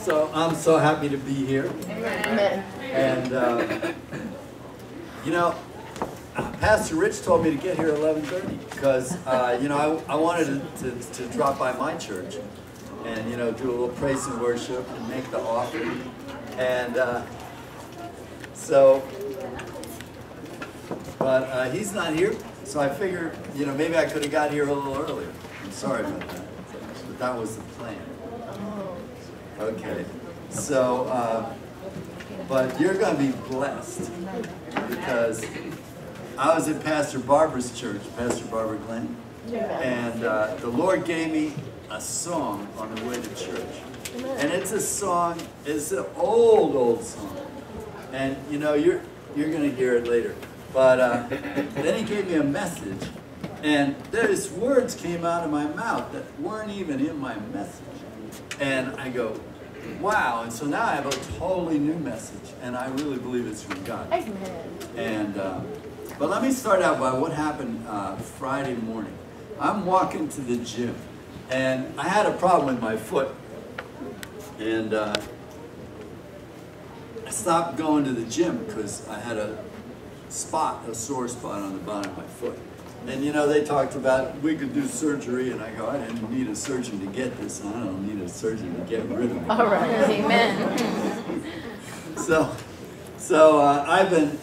So I'm so happy to be here. Amen. And you know, Pastor Rich told me to get here at 11:30 because you know I wanted to drop by my church and do a little praise and worship and make the offering, and but he's not here, so I figured maybe I could have got here a little earlier. I'm sorry about that, but that was the plan. Okay, so but you're going to be blessed because I was at Pastor Barbara's church, Pastor Barbara Glenn, and the Lord gave me a song on the way to church. And it's a song, it's an old song. And you're going to hear it later. But then he gave me a message, and these words came out of my mouth that weren't even in my message. And I go, wow. And so now I have a totally new message, and I really believe it's from God. Amen. And but let me start out by what happened Friday morning. I'm walking to the gym, and I had a problem with my foot, and I stopped going to the gym because I had a sore spot on the bottom of my foot. And they talked about we could do surgery, and I go, I didn't need a surgeon to get this, and I don't need a surgeon to get rid of it. All right, amen. So I've been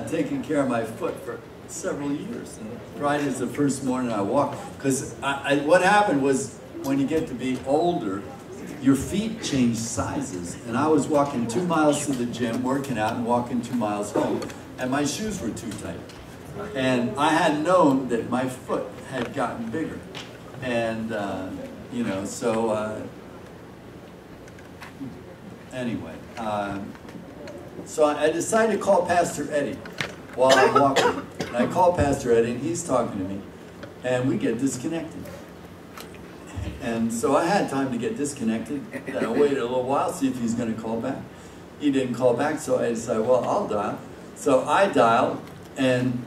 taking care of my foot for several years. And Friday is the first morning I walk. Because what happened was when you get to be older, your feet change sizes. And I was walking 2 miles to the gym, working out, and walking 2 miles home. And my shoes were too tight. And I had known that my foot had gotten bigger. And, anyway. So I decided to call Pastor Eddie while I'm walking. And I called Pastor Eddie, and he's talking to me, and we get disconnected. And so I had time to get disconnected. Then I waited a little while, see if he's going to call back. He didn't call back, so I decided, well, I'll dial. So I dialed, and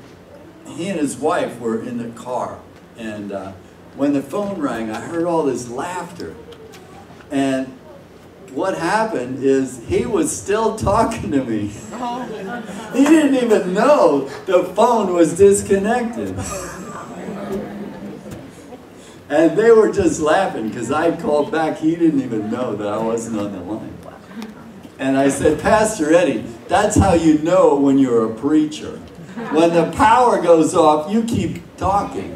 he and his wife were in the car. And when the phone rang, I heard all this laughter. And what happened is he was still talking to me. He didn't even know the phone was disconnected. And they were just laughing because I called back. He didn't even know that I wasn't on the line. And I said, Pastor Eddie, that's how you know when you're a preacher. When the power goes off, you keep talking.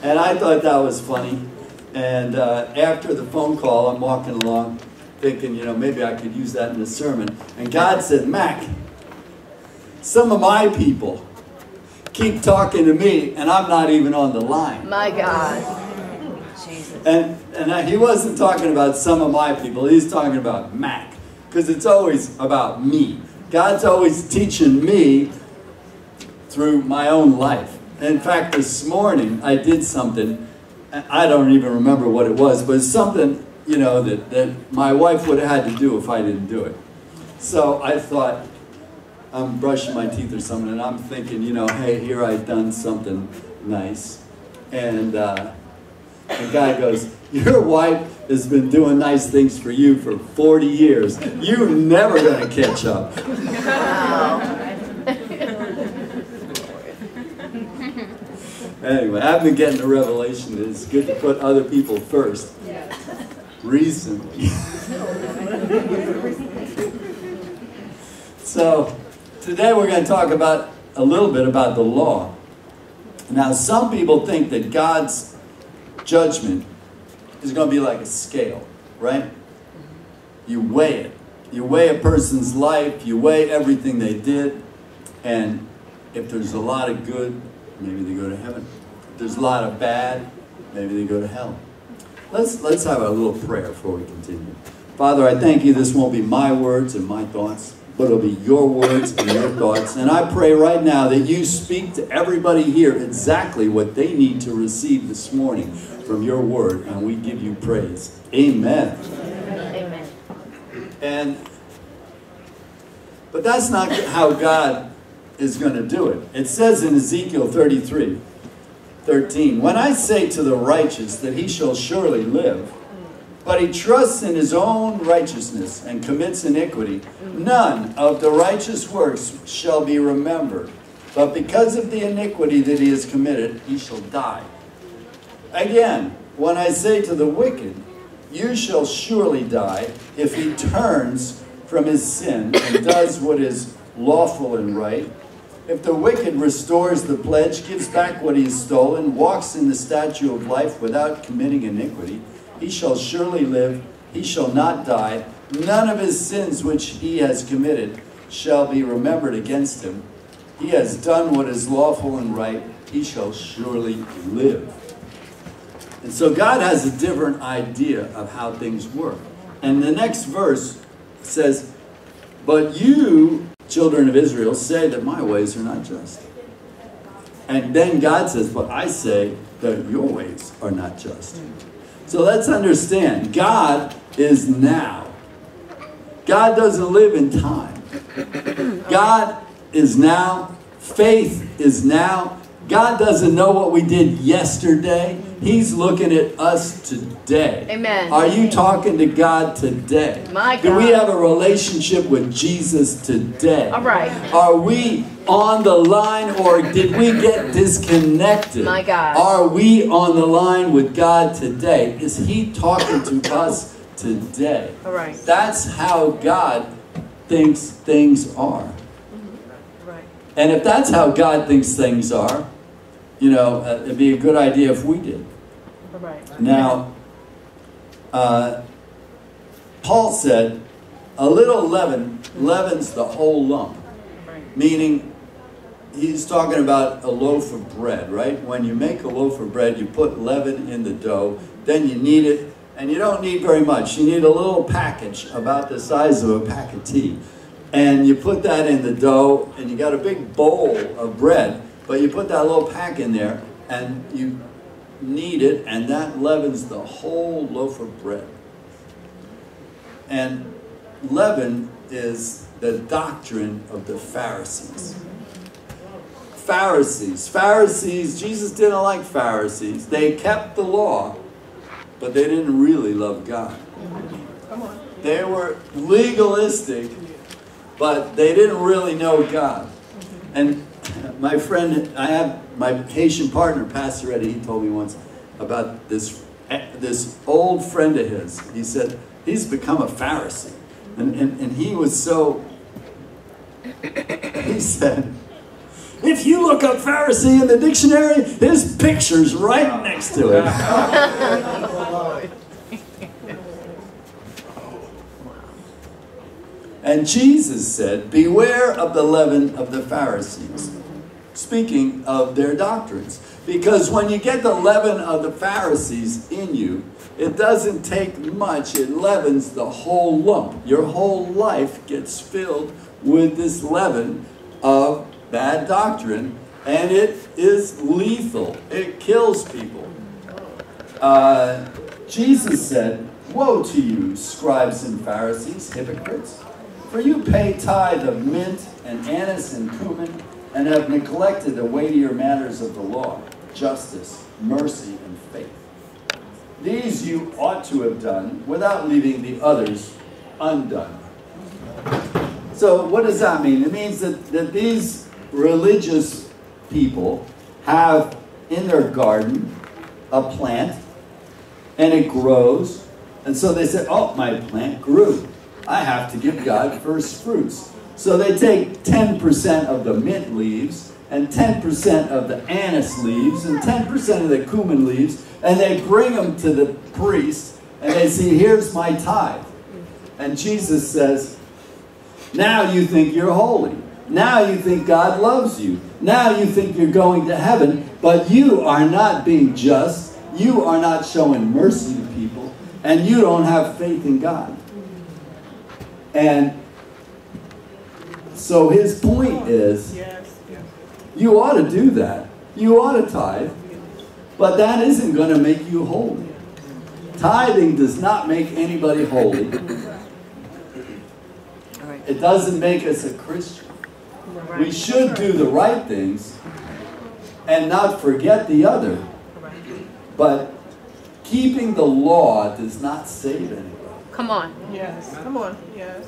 And I thought that was funny. And after the phone call, I'm walking along thinking, maybe I could use that in a sermon. And God said, Mac, some of my people keep talking to me, and I'm not even on the line. My God. Jesus. And he wasn't talking about some of my people. He's talking about Mac. Because it's always about me. God's always teaching me through my own life. In fact, this morning, I did something. I don't even remember what it was, but it's something, that my wife would have had to do if I didn't do it. So I thought, I'm brushing my teeth or something, and I'm thinking, hey, here I've done something nice. And the guy goes, your wife has been doing nice things for you for 40 years. You're never going to catch up. Wow. Anyway, I've been getting the revelation that it's good to put other people first. Recently. So, today we're going to talk about a little bit about the law. Now, some people think that God's judgment is going to be like a scale, right? You weigh it. You weigh a person's life, you weigh everything they did, and if there's a lot of good, maybe they go to heaven. If there's a lot of bad, maybe they go to hell. Let's have a little prayer before we continue. Father, I thank you this won't be my words and my thoughts, but it'll be your words and your thoughts. And I pray right now that you speak to everybody here exactly what they need to receive this morning from your word, and we give you praise. Amen. Amen. But that's not how God is going to do it. It says in Ezekiel 33:13, when I say to the righteous that he shall surely live, but he trusts in his own righteousness and commits iniquity, none of the righteous works shall be remembered. But because of the iniquity that he has committed, he shall die. Again, when I say to the wicked, you shall surely die, if he turns from his sin and does what is lawful and right, if the wicked restores the pledge, gives back what he has stolen, walks in the statute of life without committing iniquity, he shall surely live, he shall not die. None of his sins which he has committed shall be remembered against him. He has done what is lawful and right, he shall surely live. And so God has a different idea of how things work. And the next verse says, but you, children of Israel, say that my ways are not just. And then God says, but I say that your ways are not just. So let's understand, God is now. God doesn't live in time. God is now. Faith is now. God doesn't know what we did yesterday. He's looking at us today. Amen. Are you talking to God today? My God. Do we have a relationship with Jesus today? All right. Are we on the line, or did we get disconnected? My God. Are we on the line with God today? Is he talking to us today? All right. That's how God thinks things are. Right. And if that's how God thinks things are, you know, it'd be a good idea if we did. All right. Now, Paul said, a little leaven leavens the whole lump. Right. Meaning, he's talking about a loaf of bread, right? When you make a loaf of bread, you put leaven in the dough, then you knead it, and you don't need very much. You need a little package about the size of a pack of tea. And you put that in the dough, and you got a big bowl of bread, but you put that little pack in there, and you knead it, and that leavens the whole loaf of bread. And leaven is the doctrine of the Pharisees. Pharisees, Jesus didn't like Pharisees. They kept the law, but they didn't really love God. They were legalistic, but they didn't really know God. And my friend, I have my Haitian partner, Pastor Eddie, he told me once about this old friend of his. He said, he's become a Pharisee. And he was so, he said, if you look up Pharisee in the dictionary, his picture's right next to it. And Jesus said, beware of the leaven of the Pharisees. Speaking of their doctrines. Because when you get the leaven of the Pharisees in you, it doesn't take much. It leavens the whole lump. Your whole life gets filled with this leaven of bad doctrine, and it is lethal. It kills people. Jesus said, woe to you, scribes and Pharisees, hypocrites! For you pay tithe of mint and anise and cumin, and have neglected the weightier matters of the law, justice, mercy, and faith. These you ought to have done without leaving the others undone. So what does that mean? It means that these religious people have in their garden a plant, and it grows, and so they say, oh, my plant grew. I have to give God first fruits. So they take 10% of the mint leaves, and 10% of the anise leaves, and 10% of the cumin leaves, and they bring them to the priest, and they say, here's my tithe. And Jesus says, now you think you're holy. Now you think God loves you. Now you think you're going to heaven, but you are not being just. You are not showing mercy to people, and you don't have faith in God. And so his point is, you ought to do that. You ought to tithe, but that isn't going to make you holy. Tithing does not make anybody holy. It doesn't make us a Christian. We should do the right things and not forget the other. But Keeping the law does not save anybody. Come on. Yes. Come on. Yes.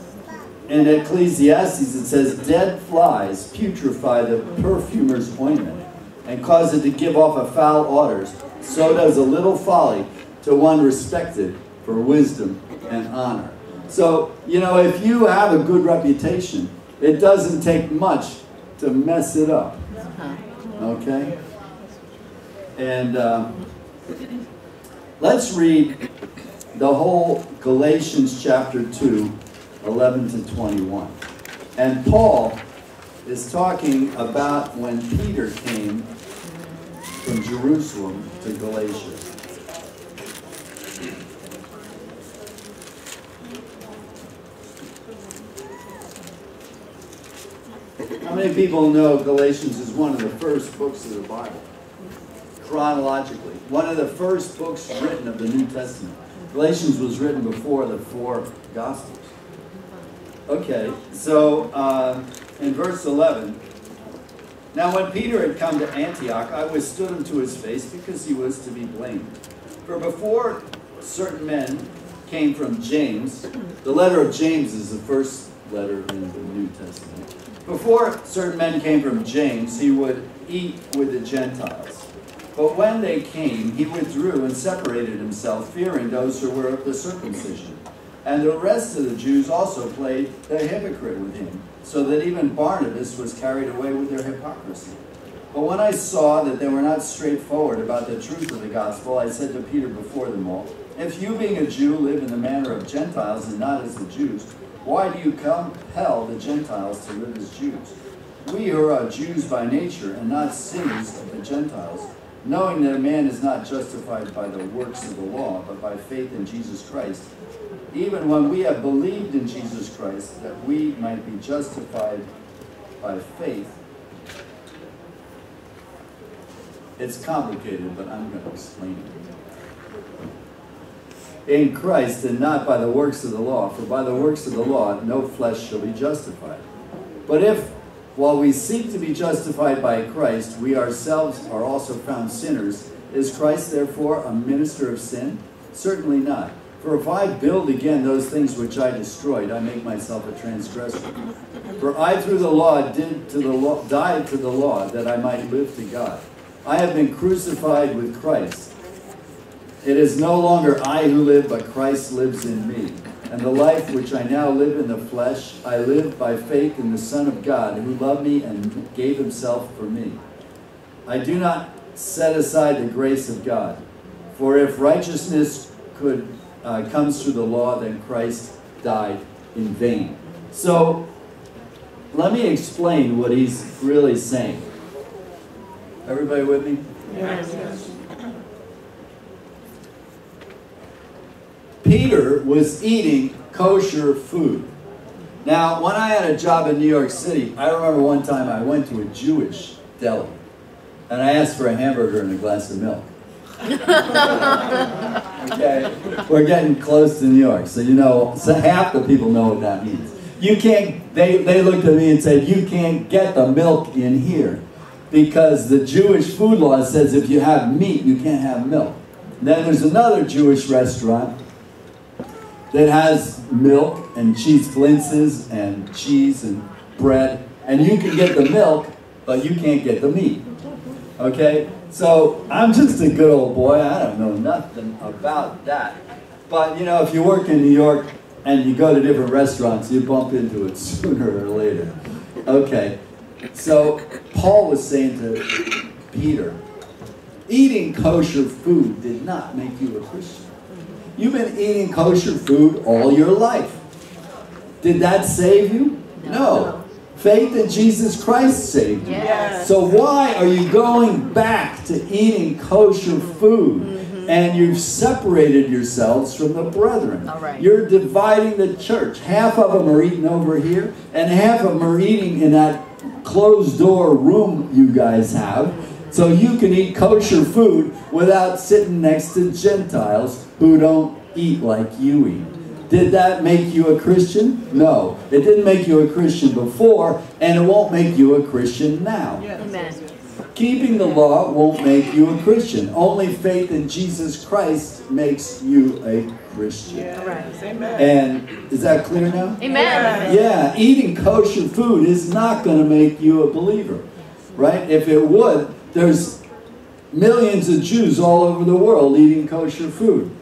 In Ecclesiastes it says, dead flies putrefy the perfumer's ointment and cause it to give off a foul odor. So does a little folly to one respected for wisdom and honor. So, you know, if you have a good reputation, it doesn't take much to mess it up. Okay? And let's read the whole Galatians chapter 2, 11 to 21. And Paul is talking about when Peter came from Jerusalem to Galatia. How many people know Galatians is one of the first books of the Bible? Chronologically. One of the first books written of the New Testament. Galatians was written before the 4 Gospels. Okay, so in verse 11, now when Peter had come to Antioch, I withstood him to his face because he was to be blamed. For before certain men came from James, the letter of James is the first letter in the New Testament. Before certain men came from James, he would eat with the Gentiles. But when they came, he withdrew and separated himself, fearing those who were of the circumcision. And the rest of the Jews also played the hypocrite with him, so that even Barnabas was carried away with their hypocrisy. But when I saw that they were not straightforward about the truth of the gospel, I said to Peter before them all, if you being a Jew live in the manner of Gentiles and not as the Jews, why do you compel the Gentiles to live as Jews? We who are Jews by nature and not sinners of the Gentiles, knowing that a man is not justified by the works of the law, but by faith in Jesus Christ, even when we have believed in Jesus Christ, that we might be justified by faith. It's complicated, but I'm going to explain it. In Christ, and not by the works of the law, for by the works of the law no flesh shall be justified. But if, while we seek to be justified by Christ, we ourselves are also found sinners, is Christ therefore a minister of sin? Certainly not. For if I build again those things which I destroyed, I make myself a transgressor. For I through the law died to the law, that I might live to God. I have been crucified with Christ. It is no longer I who live, but Christ lives in me. And the life which I now live in the flesh, I live by faith in the Son of God, who loved me and gave himself for me. I do not set aside the grace of God. For if righteousness comes through the law, then Christ died in vain. So, let me explain what he's really saying. Everybody with me? Yes. Peter was eating kosher food. Now, when I had a job in New York City, I remember one time I went to a Jewish deli, and I asked for a hamburger and a glass of milk. Okay, we're getting close to New York, so you know, so half the people know what that means. You can't. They looked at me and said, "You can't get the milk in here, because the Jewish food law says if you have meat, you can't have milk." Then there's another Jewish restaurant that has milk and cheese flintzes and cheese and bread, and you can get the milk, but you can't get the meat. Okay? So I'm just a good old boy. I don't know nothing about that. But you know, if you work in New York and you go to different restaurants, you bump into it sooner or later. Okay. So Paul was saying to Peter, eating kosher food did not make you a Christian. You've been eating kosher food all your life. Did that save you? No. Faith in Jesus Christ saved you. Yes. So why are you going back to eating kosher food? And you've separated yourselves from the brethren. All right. You're dividing the church. Half of them are eating over here, and half of them are eating in that closed-door room you guys have. So you can eat kosher food without sitting next to Gentiles who don't eat like you eat. Did that make you a Christian? No. It didn't make you a Christian before, and it won't make you a Christian now. Yes. Amen. Keeping the law won't make you a Christian. Only faith in Jesus Christ makes you a Christian. Yes. Amen. And is that clear now? Amen. Yeah, eating kosher food is not going to make you a believer, right? If it would, there's millions of Jews all over the world eating kosher food.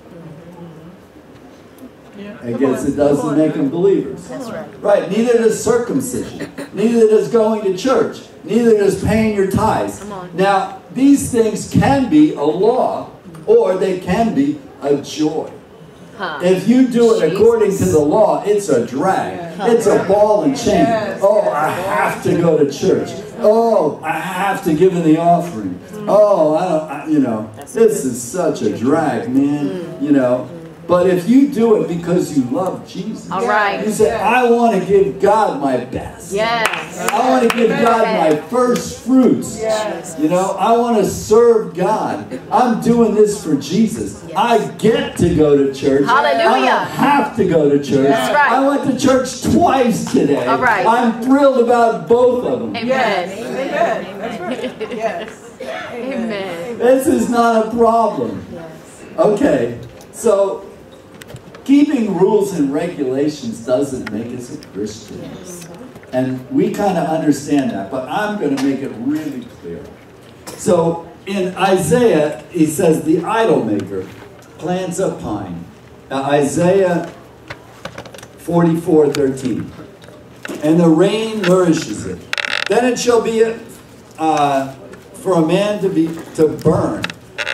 I guess it doesn't make them believers. That's right. Right, neither does circumcision. Neither does going to church. Neither does paying your tithes. Come on. Now, these things can be a law, or they can be a joy. Huh. If you do it Jesus. according to the law, it's a drag. It's a ball and chain. Yes. Oh, I have to go to church. Oh, I have to give in the offering. Oh, this is such a drag, man. You know. But if you do it because you love Jesus, All right. you say, I want to give God my best. Yes. I want to give God my first fruits. Yes. You know, I want to serve God. I'm doing this for Jesus. Yes. I get to go to church. Hallelujah. I don't have to go to church. That's right. I went to church twice today. All right. I'm thrilled about both of them. Amen. Yes. Amen. That's right. Yes. Amen. This is not a problem. Yes. Okay, so keeping rules and regulations doesn't make us a Christian. Yes. And we kind of understand that, but I'm going to make it really clear. So in Isaiah, he says, the idol maker plants a pine. Now, Isaiah 44:13. And the rain nourishes it. Then it shall be for a man to burn.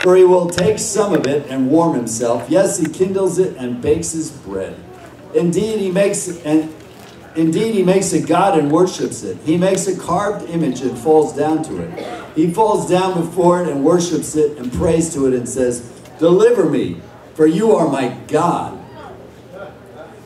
For he will take some of it and warm himself. Yes, he kindles it and bakes his bread. Indeed, he makes a god and worships it. He makes a carved image and falls down to it. He falls down before it and worships it and prays to it and says, deliver me, for you are my God.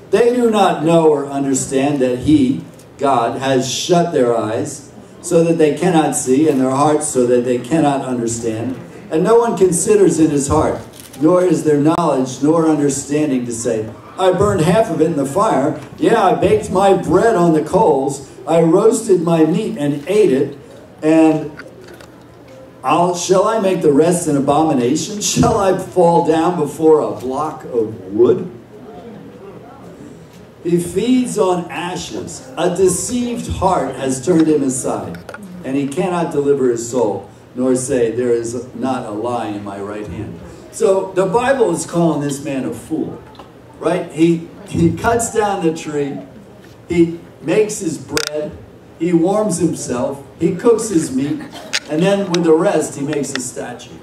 They do not know or understand that he, God, has shut their eyes so that they cannot see, and their hearts so that they cannot understand. And no one considers in his heart, nor is there knowledge nor understanding to say, I burned half of it in the fire. Yeah, I baked my bread on the coals. I roasted my meat and ate it. And shall I make the rest an abomination? Shall I fall down before a block of wood? He feeds on ashes. A deceived heart has turned him aside, and he cannot deliver his soul, nor say, there is not a lie in my right hand. So the Bible is calling this man a fool, right? He cuts down the tree, he makes his bread, he warms himself, he cooks his meat, and then with the rest he makes a statue.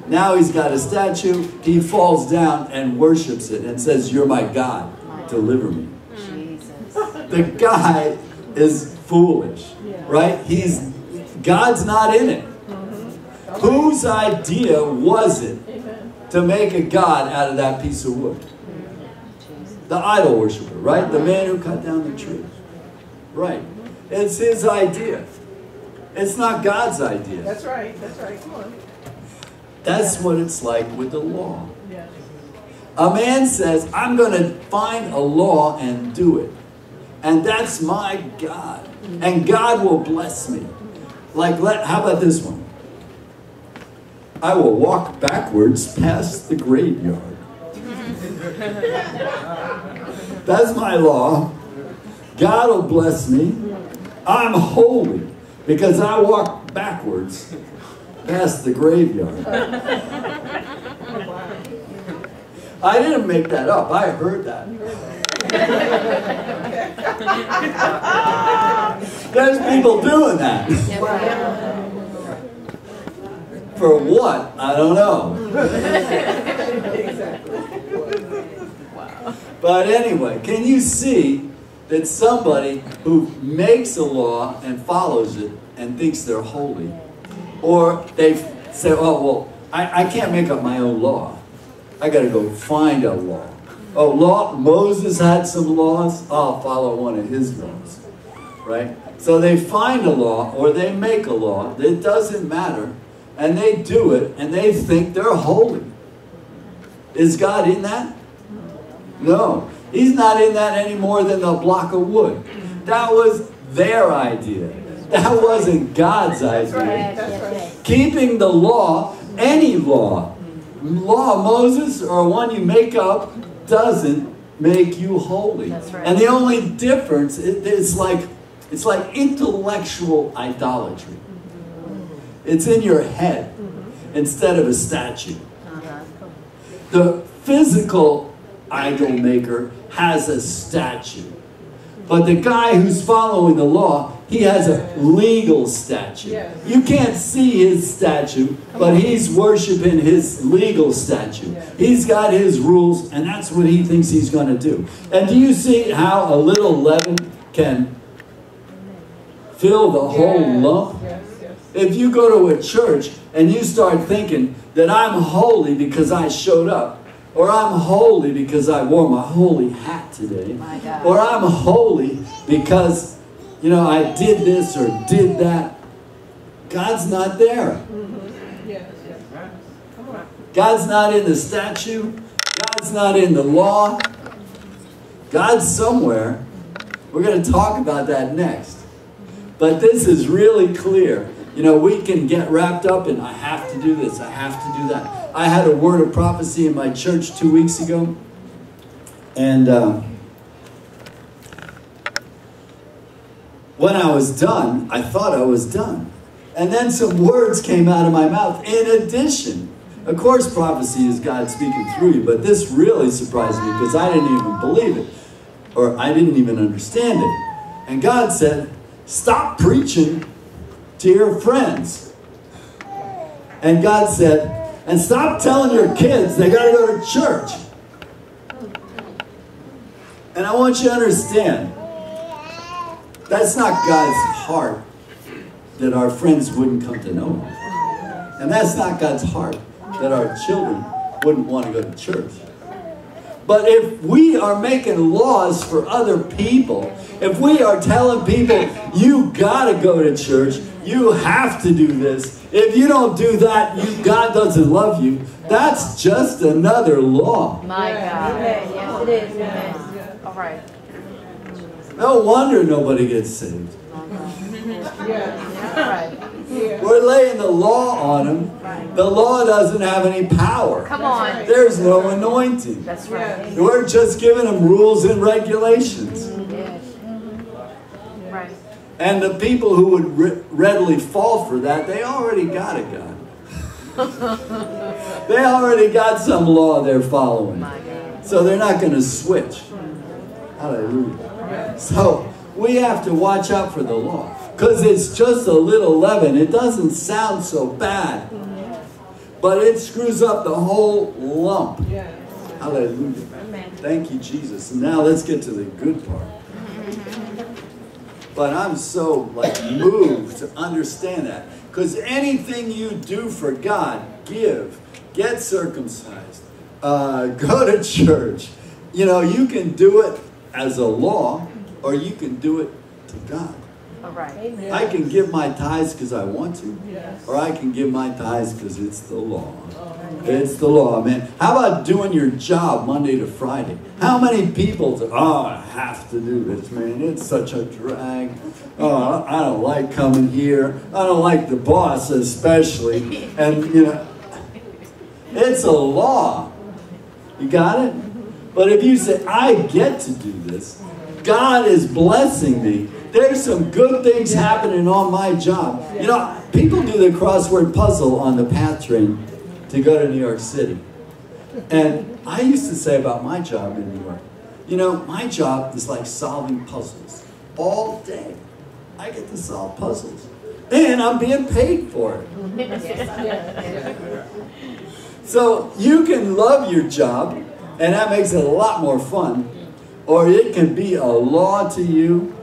Now he's got a statue, he falls down and worships it and says, you're my God, deliver me. Jesus. The guy is foolish, right? God's not in it. Whose idea was it to make a god out of that piece of wood? The idol worshiper, right? The man who cut down the tree. Right. It's his idea. It's not God's idea. That's right. That's right. Come on. That's what it's like with the law. Yes. A man says, I'm going to find a law and do it. And that's my God. And God will bless me. How about this one? I will walk backwards past the graveyard. That's my law. God will bless me. I'm holy because I walk backwards past the graveyard. I didn't make that up. I heard that. There's people doing that. For what? I don't know. But anyway, can you see that somebody who makes a law and follows it and thinks they're holy, or they say, oh, well, I can't make up my own law. I got to go find a law. Oh, Moses had some laws. I'll follow one of his laws. Right? So they find a law or they make a law. It doesn't matter. And they do it and they think they're holy. Is God in that? No. He's not in that any more than the block of wood. That was their idea. That wasn't God's idea. That's right. Keeping the law, any law, law of Moses or one you make up, doesn't make you holy. That's right. And the only difference is it's like intellectual idolatry. It's in your head instead of a statue. The physical idol maker has a statue. But the guy who's following the law, he has a legal statue. Yes. You can't see his statue, but he's worshiping his legal statue. Yes. He's got his rules, and that's what he thinks he's going to do. And do you see how a little leaven can fill the whole lump? Yes, yes. If you go to a church and you start thinking that I'm holy because I showed up, or I'm holy because I wore my holy hat today, My God. or I'm holy because, you know, I did this or did that, God's not there. Yes, yes. Come on. God's not in the statue. God's not in the law. God's somewhere. We're going to talk about that next. But this is really clear. You know, we can get wrapped up in, I have to do this, I have to do that. I had a word of prophecy in my church 2 weeks ago. And when I was done, I thought I was done. And then some words came out of my mouth in addition. Of course, prophecy is God speaking through you, but this really surprised me because I didn't even believe it. Or I didn't even understand it. And God said, stop preaching to your friends. And God said, and stop telling your kids they got to go to church. And I want you to understand, that's not God's heart that our friends wouldn't come to know Him. And that's not God's heart that our children wouldn't want to go to church. But if we are making laws for other people, if we are telling people, you got to go to church, you have to do this, if you don't do that, God doesn't love you, that's just another law. My God. Amen. Yes, it is. Yes, Amen. yes. All right. No wonder nobody gets saved. Yes. All right. Yeah. We're laying the law on them. The law doesn't have any power. Come on. There's no anointing. That's right. We're just giving them rules and regulations. Yes. Right. And the people who would readily fall for that, they already got a God. They already got some law they're following. My God. So they're not going to switch. Hallelujah. So we have to watch out for the law. Because it's just a little leaven. It doesn't sound so bad. But it screws up the whole lump. Yes. Hallelujah. Thank you, Jesus. And now let's get to the good part. But I'm so moved to understand that. Because anything you do for God, give, get circumcised, go to church. You know, you can do it as a law, or you can do it to God. All right. I can give my tithes because I want to, Yes. or I can give my tithes because it's the law. It's the law, man. How about doing your job Monday to Friday? How many people say, oh, I have to do this, man. It's such a drag. Oh, I don't like coming here. I don't like the boss especially. And, you know, it's a law. You got it? But if you say, I get to do this, God is blessing me. There's some good things happening on my job. You know, people do the crossword puzzle on the PATH train to go to New York City. And I used to say about my job in New York, you know, my job is like solving puzzles all day. I get to solve puzzles. And I'm being paid for it. So you can love your job, and that makes it a lot more fun. Or it can be a law to you.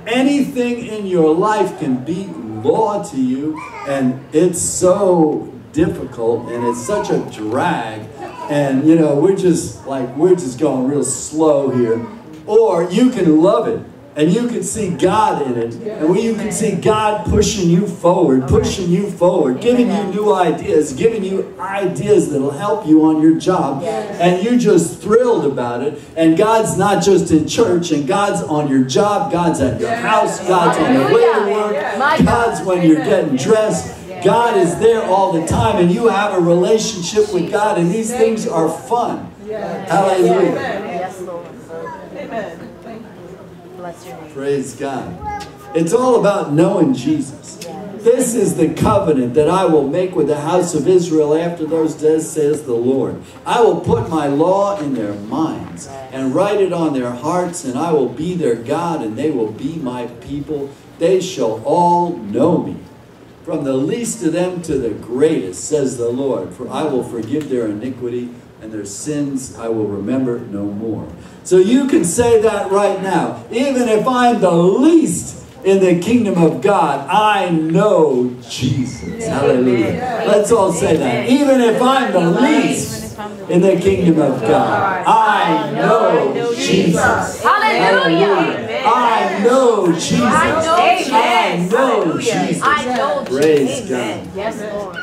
Anything in your life can be law to you, and it's so difficult, and it's such a drag, and you know, we're just going real slow here. Or you can love it, and you can see God in it, and when you can see God pushing you forward, giving you new ideas, giving you ideas that will help you on your job, and you're just thrilled about it, and God's not just in church, and God's on your job, God's at your house, God's on the way to work, God's when you're getting dressed. God is there all the time, and you have a relationship with God, and these things are fun. Hallelujah. Yes, Lord. Amen. Bless your name. Praise God. It's all about knowing Jesus. This is the covenant that I will make with the house of Israel after those days, says the Lord. I will put my law in their minds and write it on their hearts, and I will be their God, and they will be my people. They shall all know me, from the least of them to the greatest, says the Lord. For I will forgive their iniquity, and their sins I will remember no more. So you can say that right now. Even if I'm the least in the kingdom of God, I know Jesus. Hallelujah. Let's all say that. Even if I'm the least in the kingdom of God, I know Jesus. Hallelujah. I know Jesus. I know Jesus. I know Jesus. Praise God. Yes, Lord.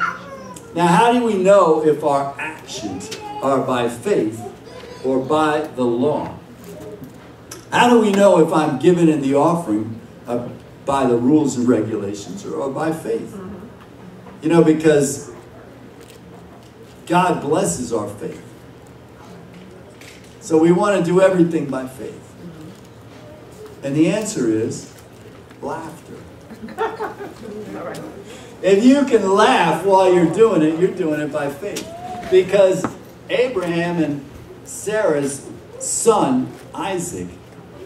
Now, how do we know if our actions are by faith or by the law? How do we know if I'm giving in the offering by the rules and regulations or by faith? You know, because God blesses our faith. So we want to do everything by faith. And the answer is laughter. If you can laugh while you're doing it by faith. Because Abraham and Sarah's son, Isaac,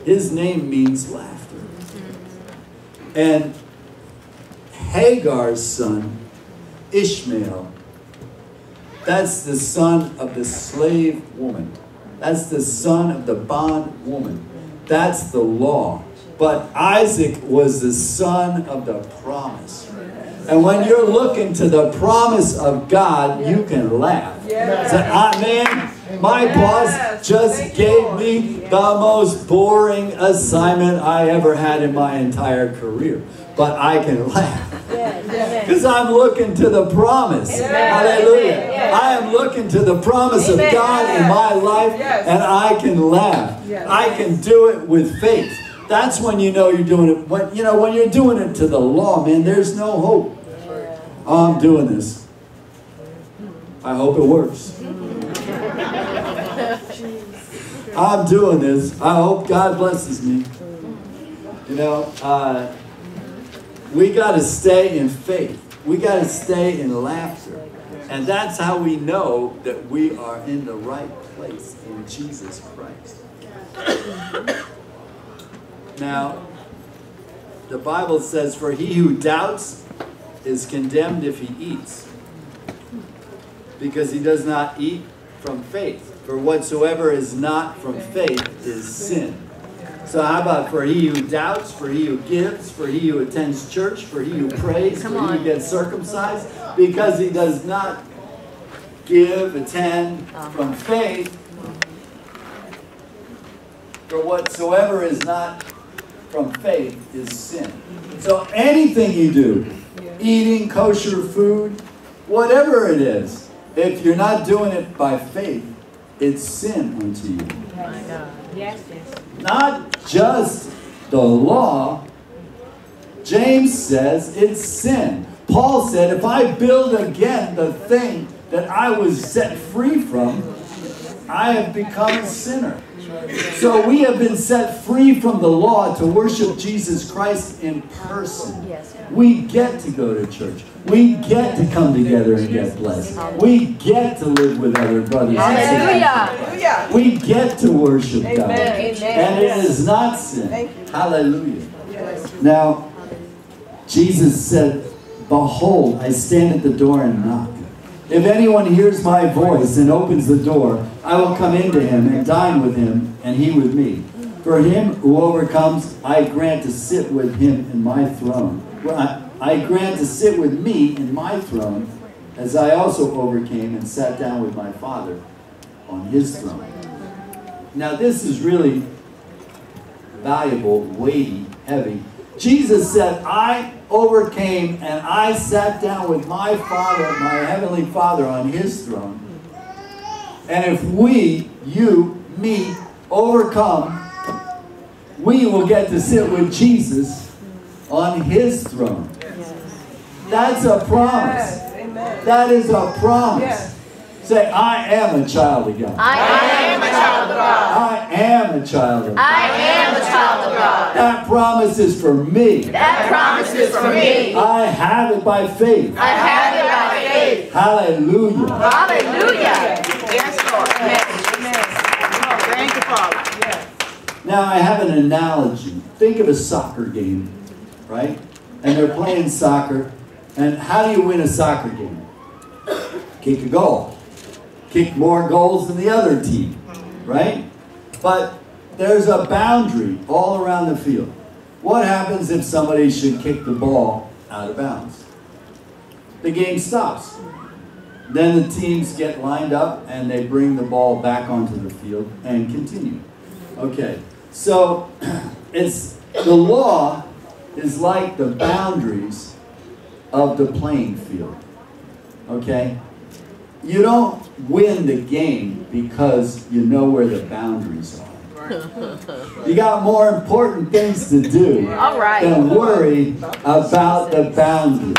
his name means laughter. And Hagar's son, Ishmael, that's the son of the slave woman. That's the son of the bond woman. That's the law. But Isaac was the son of the promise. And when you're looking to the promise of God, you can laugh. Say, man, my boss just gave me the most boring assignment I ever had in my entire career. But I can laugh. Because I'm looking to the promise. Hallelujah. I am looking to the promise of God in my life, and I can laugh. I can do it with faith. That's when you know you're doing it. When you're doing it to the law, man, there's no hope. Oh, I'm doing this. I hope it works. I'm doing this. I hope God blesses me. You know, we got to stay in faith. We got to stay in laughter. And that's how we know that we are in the right place in Jesus Christ. Now, the Bible says, for he who doubts is condemned if he eats, because he does not eat from faith. For whatsoever is not from faith is sin. So how about for he who doubts, for he who gives, for he who attends church, for he who prays, for he who gets circumcised, because he does not give, attend from faith. For whatsoever is not from faith is sin. So anything you do, eating kosher food, whatever it is, if you're not doing it by faith, it's sin unto you. My God. Yes, yes. Not just the law. James says it's sin. Paul said, if I build again the thing that I was set free from, I have become a sinner. So we have been set free from the law to worship Jesus Christ in person. We get to go to church. We get to come together and get blessed. We get to live with other brothers and sisters. We get to worship God. And it is not sin. Hallelujah. Now, Jesus said, behold, I stand at the door and knock. If anyone hears my voice and opens the door, I will come into him and dine with him, and he with me. For him who overcomes, I grant to sit with him in my throne. I grant to sit with me in my throne, as I also overcame and sat down with my Father on his throne. Now this is really valuable, weighty, heavy. Jesus said, I overcame and I sat down with my Father, my Heavenly Father, on His throne. And if we, you, me, overcome, we will get to sit with Jesus on His throne. That's a promise. That is a promise. Say, I am a child of God. I am a child of God. I am a child of God. I am a child of God. That promise is for me. That promise is for me. I have it by faith. I have it by faith. Hallelujah. Hallelujah. Yes, Lord. Amen. Thank you, Father. Now I have an analogy. Think of a soccer game, right? And they're playing soccer. And how do you win a soccer game? Kick a goal. Kick more goals than the other team, right? But there's a boundary all around the field. What happens if somebody should kick the ball out of bounds? The game stops. Then the teams get lined up and they bring the ball back onto the field and continue. Okay, so the law is like the boundaries of the playing field. Okay? You don't win the game because you know where the boundaries are. You got more important things to do than worry about the boundaries.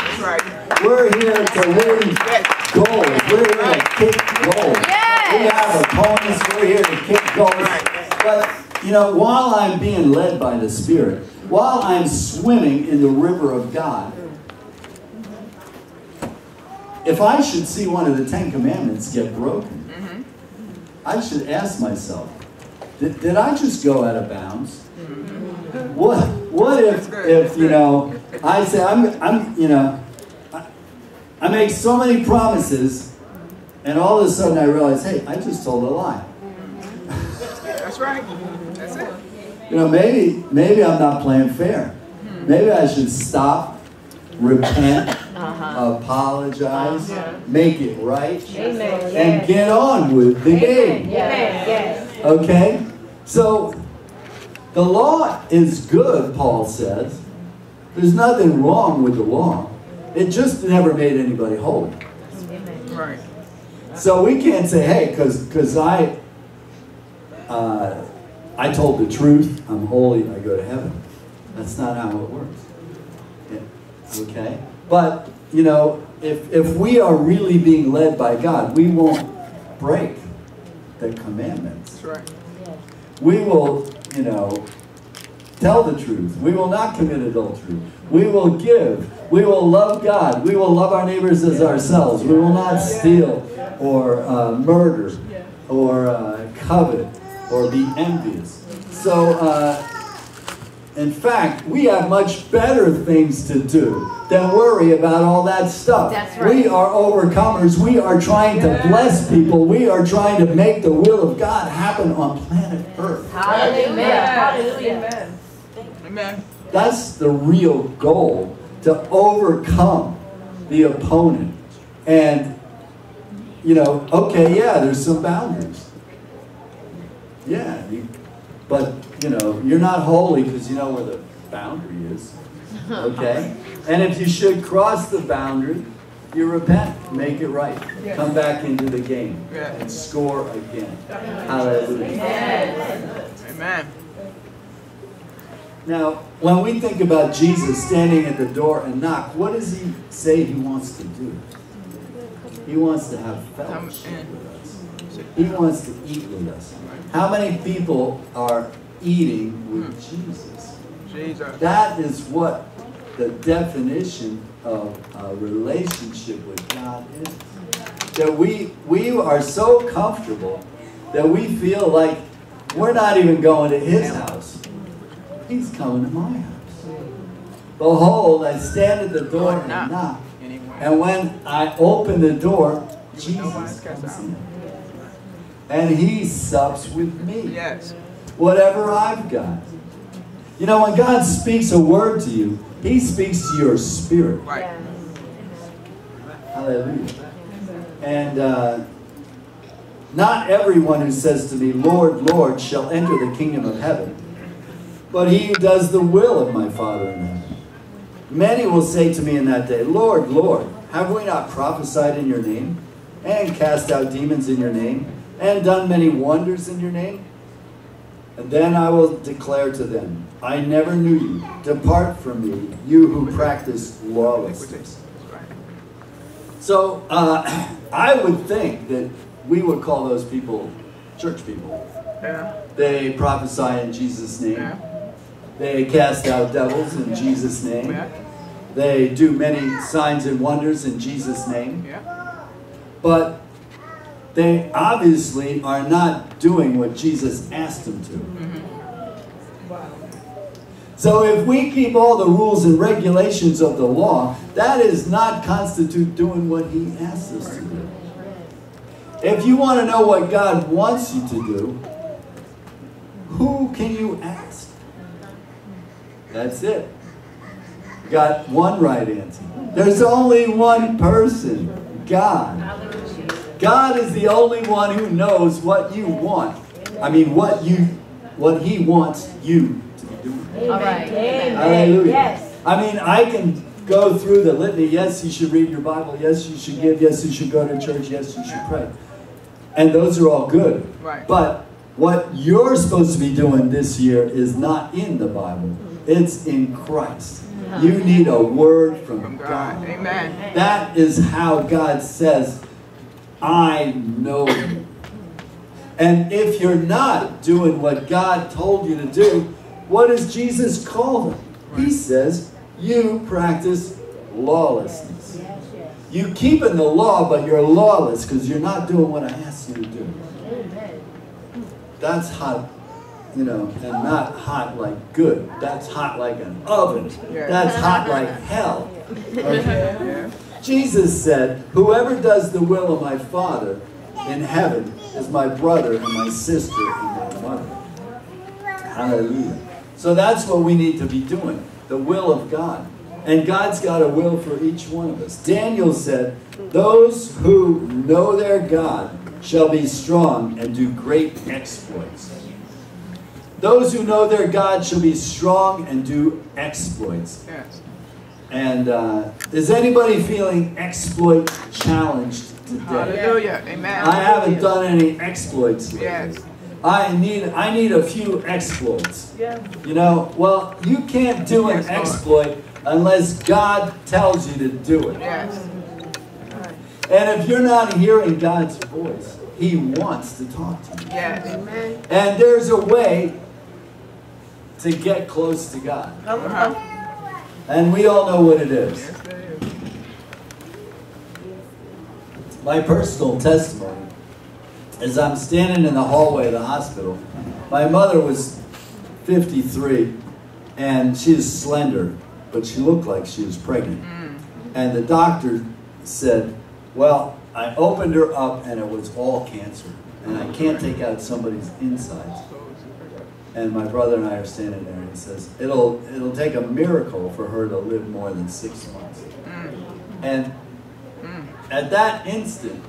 We're here to win goals. We're here to kick goals. We have opponents. We're here to kick goals. But, you know, while I'm being led by the Spirit, while I'm swimming in the river of God, if I should see one of the 10 Commandments get broken, I should ask myself, did I just go out of bounds? What if you know, I say, I make so many promises, and all of a sudden I realize, hey, I just told a lie. That's right. That's it. You know, maybe I'm not playing fair. Maybe I should stop, repent, apologize, make it right, and get on with the game. Okay? So, the law is good, Paul says. There's nothing wrong with the law. It just never made anybody holy. Right. So we can't say, hey, because I told the truth, I'm holy, I go to heaven. That's not how it works. Yeah. Okay? But, you know, if we are really being led by God, we won't break the commandments. That's right. We will, you know, tell the truth. We will not commit adultery. We will give. We will love God. We will love our neighbors as ourselves. We will not steal or murder or covet or be envious. So, in fact, we have much better things to do than worry about all that stuff. That's right. We are overcomers. We are trying to bless people. We are trying to make the will of God happen on planet Earth. Hallelujah. Hallelujah. Amen. That's the real goal, to overcome the opponent. And, you know, okay, yeah, there's some boundaries. Yeah, but, you know, you're not holy because you know where the boundary is. Okay? And if you should cross the boundary, you repent, make it right. Come back into the game and score again. Hallelujah. Amen. Now, when we think about Jesus standing at the door and knock, what does he say he wants to do? He wants to have fellowship with us. He wants to eat with us. How many people are eating with Jesus? Jesus. That is what the definition of a relationship with God is. That we are so comfortable that we feel like we're not even going to his house. He's coming to my house. Behold, I stand at the door and knock. And when I open the door, Jesus comes in. And he sups with me. Yes. Whatever I've got. You know, when God speaks a word to you, he speaks to your spirit. Right. Hallelujah. And not everyone who says to me, Lord, Lord, shall enter the kingdom of heaven, but he who does the will of my Father in heaven. Many will say to me in that day, Lord, Lord, have we not prophesied in your name, and cast out demons in your name, and done many wonders in your name? And then I will declare to them, I never knew you. Depart from me, you who practice lawlessness. So I would think that we would call those people church people. Yeah. They prophesy in Jesus' name. Yeah. They cast out devils in Jesus' name. Yeah. They do many signs and wonders in Jesus' name. Yeah. But they obviously are not doing what Jesus asked them to. So if we keep all the rules and regulations of the law, that does not constitute doing what he asks us to do. If you want to know what God wants you to do, who can you ask? That's it. You got one right answer. There's only one person, God. God is the only one who knows what you want. I mean, what he wants you to be doing. All right. Hallelujah. Yes. I mean, I can go through the litany. Yes, you should read your Bible. Yes, you should give. Yes, you should go to church. Yes, you should pray. And those are all good. Right. But what you're supposed to be doing this year is not in the Bible. It's in Christ. You need a word from God. Amen. That is how God says, I know you. And if you're not doing what God told you to do, what does Jesus call them? He says, you practice lawlessness. You keep in the law, but you're lawless because you're not doing what I asked you to do. That's hot, you know, and not hot like good. That's hot like an oven. That's hot like hell. Okay? Jesus said, whoever does the will of my Father in heaven is my brother and my sister and my mother. Hallelujah. So that's what we need to be doing, the will of God. And God's got a will for each one of us. Daniel said, those who know their God shall be strong and do great exploits. Those who know their God shall be strong and do exploits. Yes. And is anybody feeling exploit challenged today? Hallelujah. Amen. I haven't done any exploits lately. Yes. I need a few exploits. You know, well, you can't do an exploit unless God tells you to do it. Yes. And if you're not hearing God's voice, he wants to talk to you. Yes. And there's a way to get close to God. And we all know what it is. Yes, there is. My personal testimony is I'm standing in the hallway of the hospital. My mother was 53 and she was slender, but she looked like she was pregnant. And the doctor said, well, I opened her up and it was all cancer. And I can't take out somebody's insides. And my brother and I are standing there and he says, it'll take a miracle for her to live more than 6 months. And at that instant,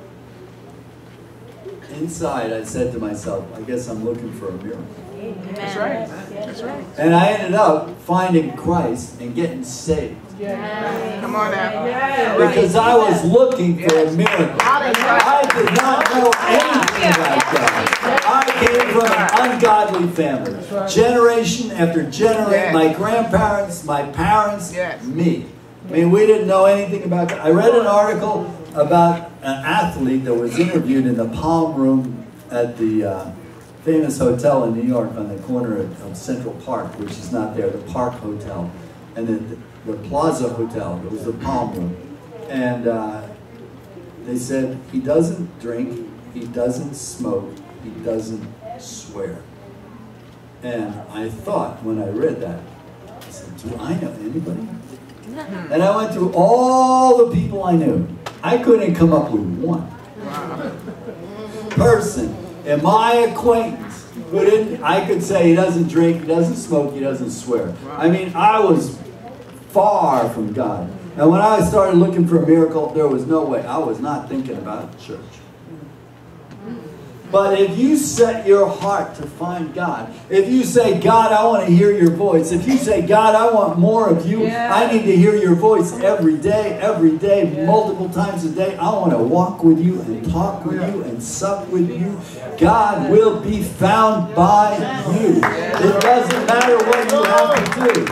inside I said to myself, I guess I'm looking for a miracle. That's right. That's right. And I ended up finding Christ and getting saved. Come on now. Because I was looking for a miracle. I did not know anything about God. I came from an ungodly family. Generation after generation. My grandparents, my parents, me. I mean, we didn't know anything about God. I read an article about an athlete that was interviewed in the Palm Room at the famous hotel in New York on the corner of Central Park, which is not there, the Park Hotel. And the Plaza Hotel, it was the Palm Room. And they said, he doesn't drink, he doesn't smoke, he doesn't swear. And I thought, when I read that, I said, do I know anybody? And I went through all the people I knew. I couldn't come up with one person in my acquaintance who didn't, I could say he doesn't drink, he doesn't smoke, he doesn't swear. I mean, I was far from God. And when I started looking for a miracle, there was no way. I was not thinking about church. But if you set your heart to find God, if you say, God, I want to hear your voice. If you say, God, I want more of you. I need to hear your voice every day, multiple times a day. I want to walk with you and talk with you and sup with you. God will be found by you. It doesn't matter what you have to do.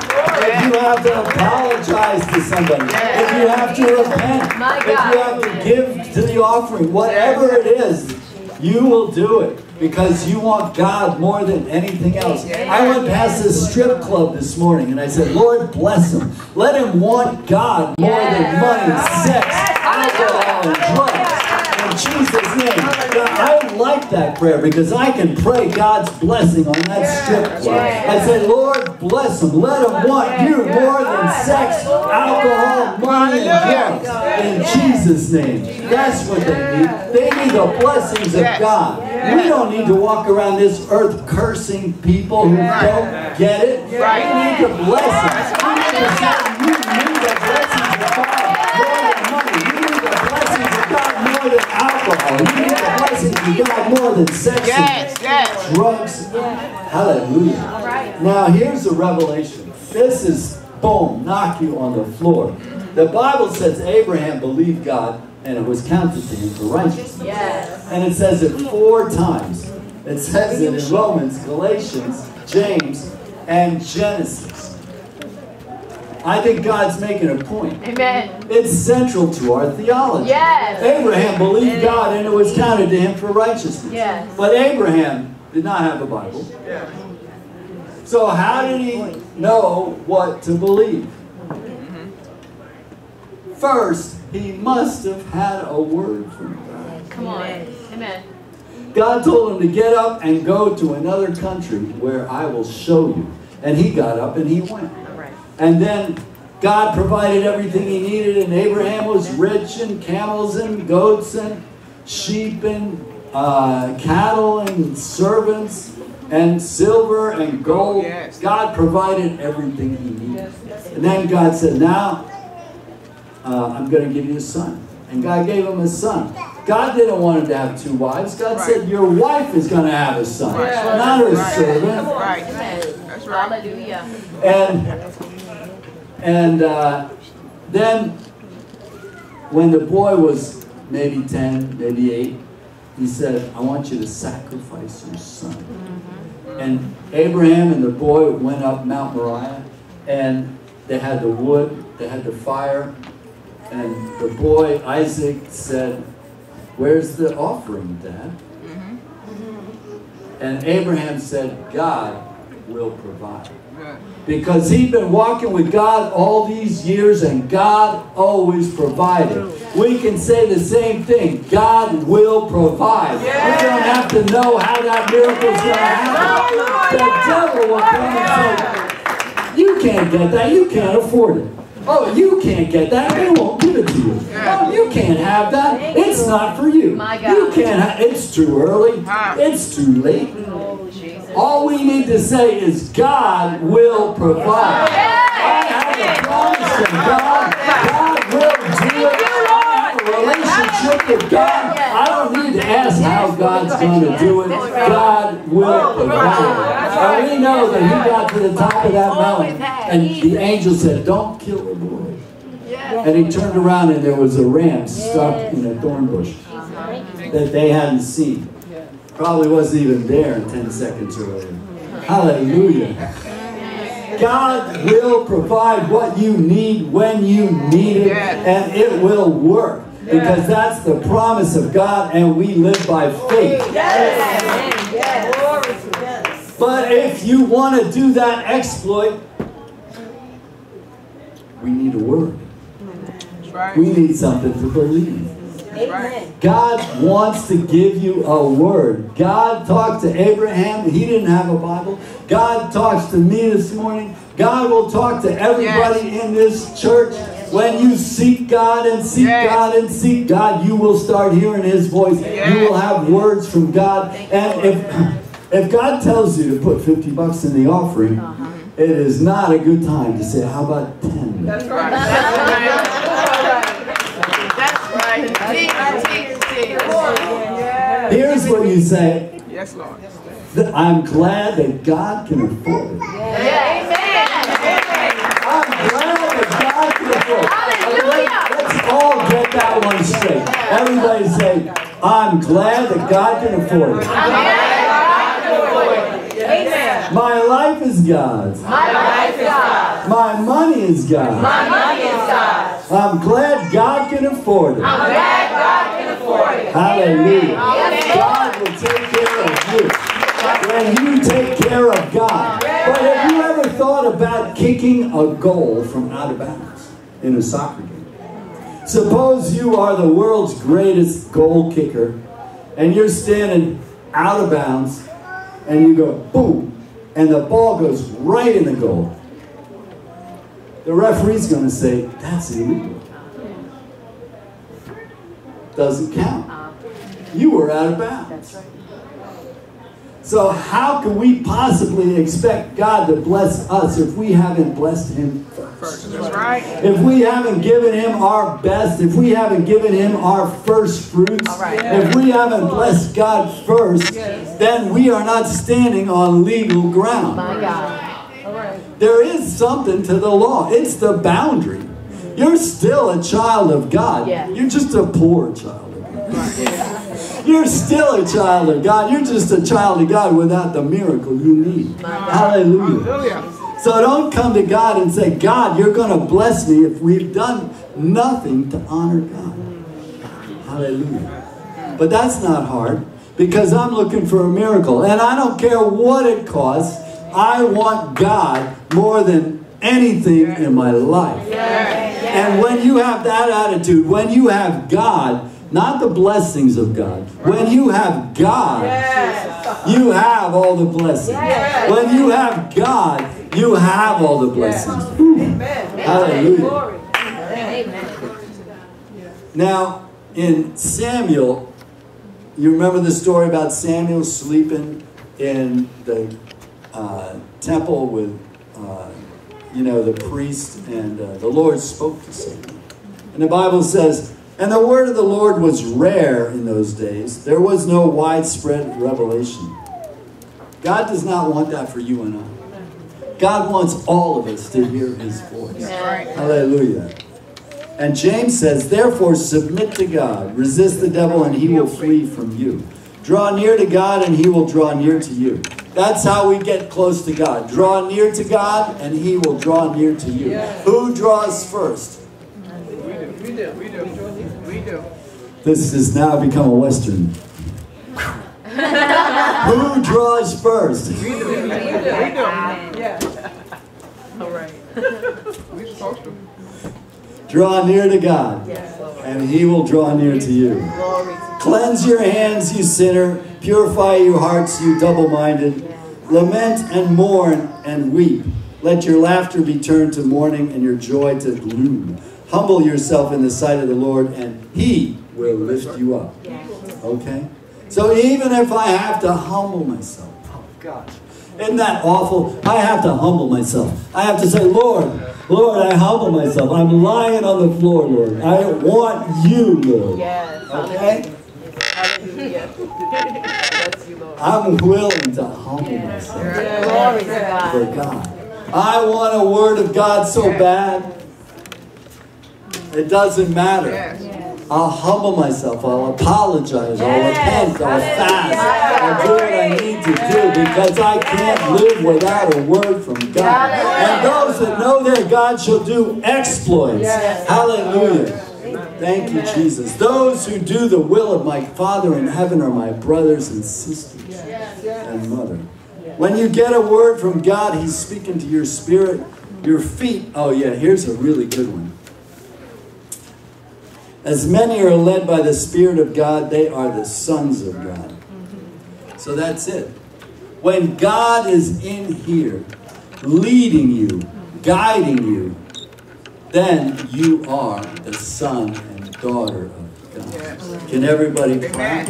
If you have to apologize to somebody, if you have to repent, if you have to give to the offering, whatever it is, you will do it because you want God more than anything else. I went past this strip club this morning and I said, Lord, bless him. Let him want God more than money, sex, alcohol, and drugs. In Jesus' name. Now, I like that prayer because I can pray God's blessing on that strip club. I say, Lord, bless him. Let him want you more than sex, alcohol, money, and drugs. In Jesus' name. That's what they need. They need the blessings of God. We don't need to walk around this earth cursing people who don't get it. We need the blessings. You need the blessings of God more than money. You need the blessings of God more than alcohol. You need the blessings of God more than sex and drugs. Hallelujah. Now here's a revelation. This is, boom, knock you on the floor. The Bible says Abraham believed God and it was counted to him for righteousness. And it says it 4 times. It says it in Romans, Galatians, James, and Genesis. I think God's making a point. Amen. It's central to our theology. Abraham believed God and it was counted to him for righteousness. But Abraham did not have a Bible. So how did he know what to believe? First, he must have had a word from God. Come on. Amen. God told him to get up and go to another country where I will show you. And he got up and he went. And then God provided everything he needed, and Abraham was rich in camels and goats and sheep and cattle and servants and silver and gold. God provided everything he needed. And then God said, now I'm going to give you a son. And God gave him a son. God didn't want him to have 2 wives. God said, your wife is going to have a son, not her servant. That's right. Hallelujah. And then when the boy was maybe 10, maybe 8, he said, I want you to sacrifice your son. And Abraham and the boy went up Mount Moriah, and they had the wood, they had the fire, and the boy, Isaac, said, where's the offering, Dad? And Abraham said, God will provide. Because he'd been walking with God all these years, and God always provided. We can say the same thing. God will provide. We don't have to know how that miracle's going to happen. The devil will come and say, you can't get that. You can't afford it. Oh, you can't get that. They won't give it to you. Oh, you can't have that. It's not for you. You can't have it. It's too early. It's too late. All we need to say is God will provide. I have a promise from God. God will do it. I have a relationship with God. I don't need to ask how God's going to do it. God will provide. And we know that he got to the top of that mountain and the angel said, don't kill the boy. And he turned around and there was a ram stuck in a thorn bush that they hadn't seen. Probably wasn't even there 10 seconds earlier. Hallelujah. God will provide what you need when you need it, and it will work. Because that's the promise of God, and we live by faith. But if you want to do that exploit, we need a word. We need something to believe. God wants to give you a word. God talked to Abraham. He didn't have a Bible. God talks to me this morning. God will talk to everybody in this church. When you seek God and seek God and seek God, you will start hearing his voice. You will have words from God. And if God tells you to put 50 bucks in the offering, it is not a good time to say, how about 10? That's right. That's right. Here's what you say. Yes, Lord. I'm glad that God can afford it. I'm glad that God can afford it. Let's all get that one straight. Everybody say, I'm glad that God can afford it. Amen. My life is God's. My life is God. My money is God's. My money is God. I'm glad God can afford it. I'm glad God can afford it. Hallelujah. Amen. God will take care of you when you take care of God. But have you ever thought about kicking a goal from out of bounds in a soccer game? Suppose you are the world's greatest goal kicker and you're standing out of bounds and you go boom and the ball goes right in the goal. The referee's going to say, that's illegal. Doesn't count. You were out of bounds. So how can we possibly expect God to bless us if we haven't blessed Him first? That's right. If we haven't given Him our best, if we haven't given Him our first fruits, if we haven't blessed God first, then we are not standing on legal ground. My God. There is something to the law. It's the boundary. You're still a child of God. You're just a poor child of God. You're still a child of God. You're just a child of God without the miracle you need. Hallelujah. So don't come to God and say, God, you're going to bless me if we've done nothing to honor God. Hallelujah. But that's not hard because I'm looking for a miracle. And I don't care what it costs. I want God more than anything in my life. And when you have that attitude, when you have God, not the blessings of God. When you have God, you have all the blessings. When you have God, you have all the blessings. Hallelujah. Now, in Samuel, you remember the story about Samuel sleeping in the temple with, the priest, and the Lord spoke to Samuel. And the Bible says, and the word of the Lord was rare in those days. There was no widespread revelation. God does not want that for you and I. God wants all of us to hear His voice. Hallelujah. And James says, therefore submit to God. Resist the devil and he will flee from you. Draw near to God and He will draw near to you. That's how we get close to God. Draw near to God and He will draw near to you. Who draws first? We do. This has now become a Western. Who draws first? We do. Yeah. All right. We're supposed to. Draw near to God, and He will draw near to you. Cleanse your hands, you sinner. Purify your hearts, you double-minded. Lament and mourn and weep. Let your laughter be turned to mourning and your joy to gloom. Humble yourself in the sight of the Lord, and He will lift you up. Okay? So even if I have to humble myself, oh gosh, isn't that awful? I have to humble myself. I have to say, Lord, I humble myself. I'm lying on the floor, Lord. I want you, Lord. Okay? I'm willing to humble myself for God. I want a word of God so bad. It doesn't matter. I'll humble myself. I'll apologize. I'll repent. I'll fast. I'll do what I need to do because I can't live without a word from God. And those that know their God shall do exploits. Hallelujah. Thank you, Jesus. Those who do the will of my Father in heaven are my brothers and sisters and mother. When you get a word from God, He's speaking to your spirit, your feet. Oh yeah, here's a really good one. As many are led by the Spirit of God, they are the sons of God. So that's it. When God is in here, leading you, guiding you, then you are the son and daughter of God. Can everybody clap?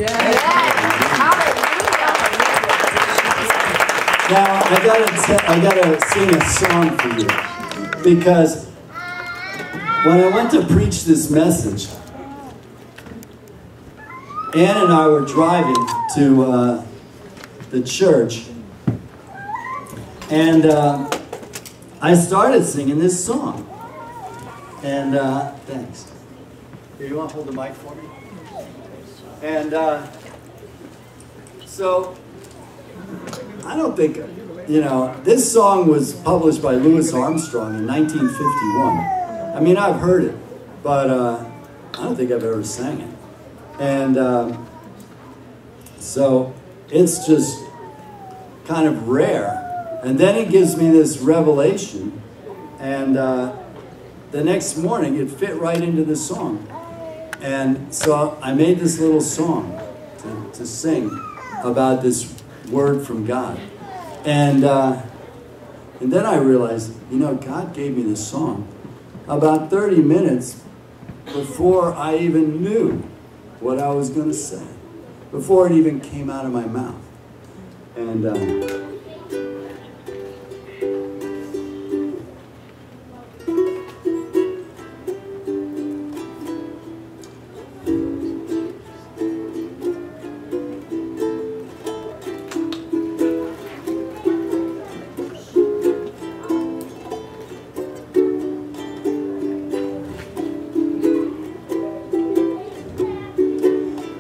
Now, I gotta sing a song for you. Because when I went to preach this message, Ann and I were driving to the church, and I started singing this song. And thanks. Here, you want to hold the mic for me? And so, I don't think, you know, this song was published by Louis Armstrong in 1951. I mean, I've heard it, but I don't think I've ever sang it. And so, it's just kind of rare. And then he gives me this revelation, and the next morning it fit right into the song. And so I made this little song to sing about this word from God. And then I realized, you know, God gave me this song about 30 minutes before I even knew what I was going to say, before it even came out of my mouth. And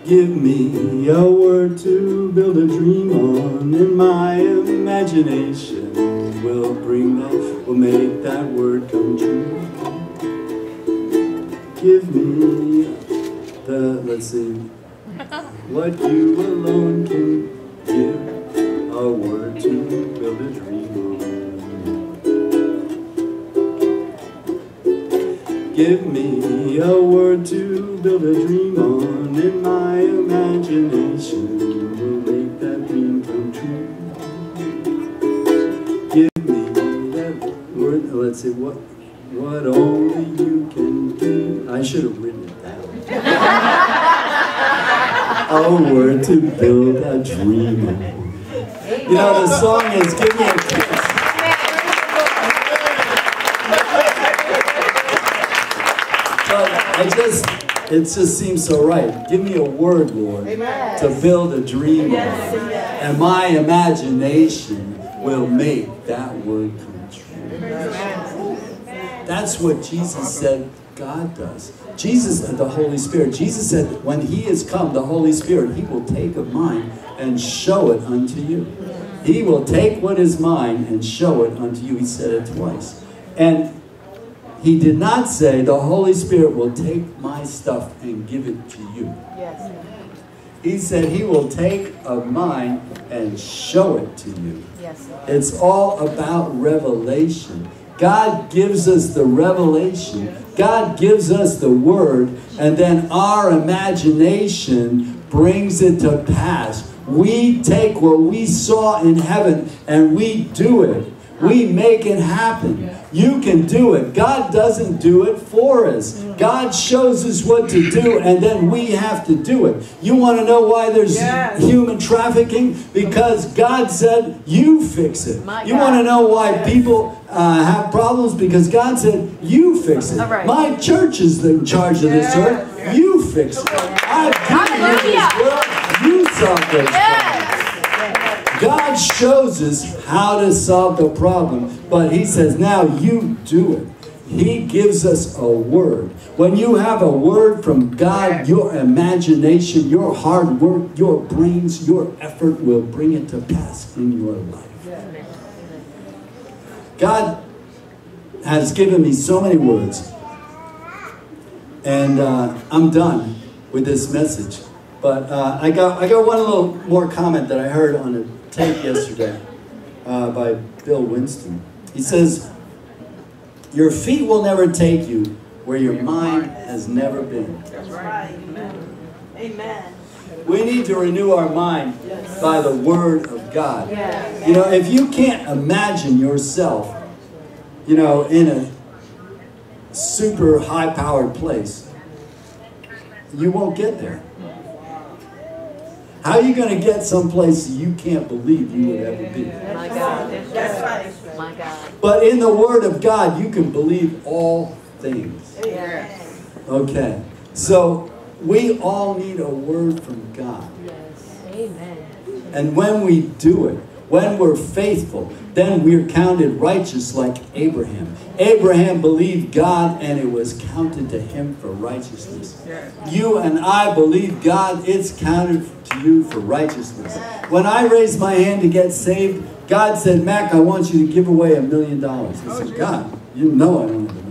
give me a word to build a dream on, and my imagination will make that word come true. Give me let's see, what you alone can give, a word to build a dream on. Give me a word to build a dream on, and my imagination will make that dream come true. Give me that word, let's see, what only you can do. I should have written it down. A word to build a dream on. You know, the song is Give Me a Kiss. But it just seems so right. Give me a word, Lord, to build a dream on. And my imagination will make that word come true. That's what Jesus said God does. Jesus and the Holy Spirit. Jesus said that when He is come, the Holy Spirit, He will take of mine and show it unto you. He will take what is mine and show it unto you. He said it twice. And He did not say the Holy Spirit will take my stuff and give it to you. Yes. He said He will take of mine and show it to you. Yes. It's all about revelation. God gives us the revelation. God gives us the word, and then our imagination brings it to pass. We take what we saw in heaven and we do it. We make it happen. You can do it. God doesn't do it for us. God shows us what to do, and then we have to do it. You want to know why there's human trafficking? Because God said, you fix it. You want to know why people have problems? Because God said, you fix it. My church is in charge of this earth. You fix it. I've given you this world. You solve those problems. God shows us how to solve the problem, but He says, now you do it. He gives us a word. When you have a word from God, your imagination, your hard work, your brains, your effort will bring it to pass in your life. God has given me so many words, and I'm done with this message. But I got one little more comment that I heard on a tape yesterday by Bill Winston. He says, your feet will never take you where your mind has never been. That's right. Amen. We need to renew our mind by the Word of God. You know, if you can't imagine yourself, you know, in a super high-powered place, you won't get there. How are you going to get someplace you can't believe you would ever be? My God. That's right. My God. But in the Word of God, you can believe all things. Yes. Okay. So, we all need a word from God. Amen. And when we do it, when we're faithful, then we're counted righteous like Abraham. Abraham believed God and it was counted to him for righteousness. You and I believe God, it's counted to you for righteousness. When I raised my hand to get saved, God said, Mac, I want you to give away $1 million. I said, God, you know I don't have $1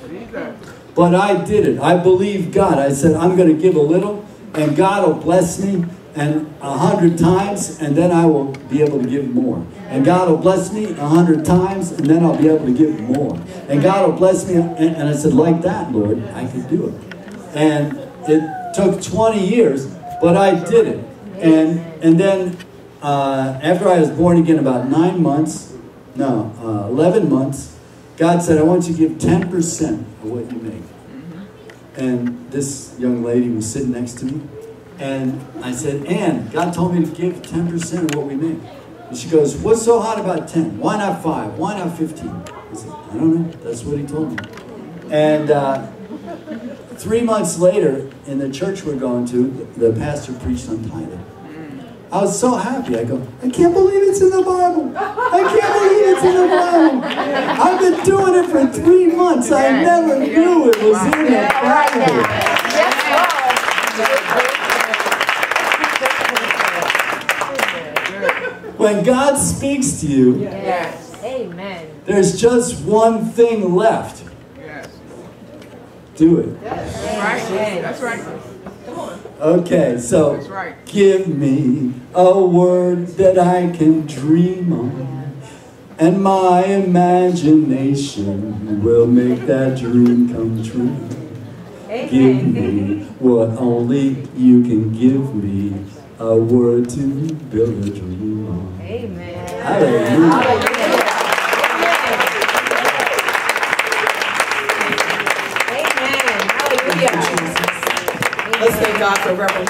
million. But I did it. I believed God. I said, I'm going to give a little and God will bless me. And 100 times, and then I will be able to give more. And God will bless me 100 times, and then I'll be able to give more. And God will bless me, and I said, like that, Lord, I could do it. And it took 20 years, but I did it. And then after I was born again, about 11 months, God said, I want you to give 10% of what you make. And this young lady was sitting next to me. And I said, Ann, God told me to give 10% of what we make. And she goes, what's so hot about 10? Why not 5? Why not 15? I said, I don't know. That's what he told me. And 3 months later, in the church we're going to, the pastor preached on tithing. I was so happy. I go, I can't believe it's in the Bible. I can't believe it's in the Bible. I've been doing it for 3 months. I never knew it was in the Bible. When God speaks to you, Yes. Amen. there's just one thing left. Yes. Do it. That's right. That's right. Okay, so That's right. give me a word that I can dream on, and my imagination will make that dream come true. Give me what only you can give me, a word to build a dream on. Amen. Hallelujah. Amen. Hallelujah. Let's thank God for Reverend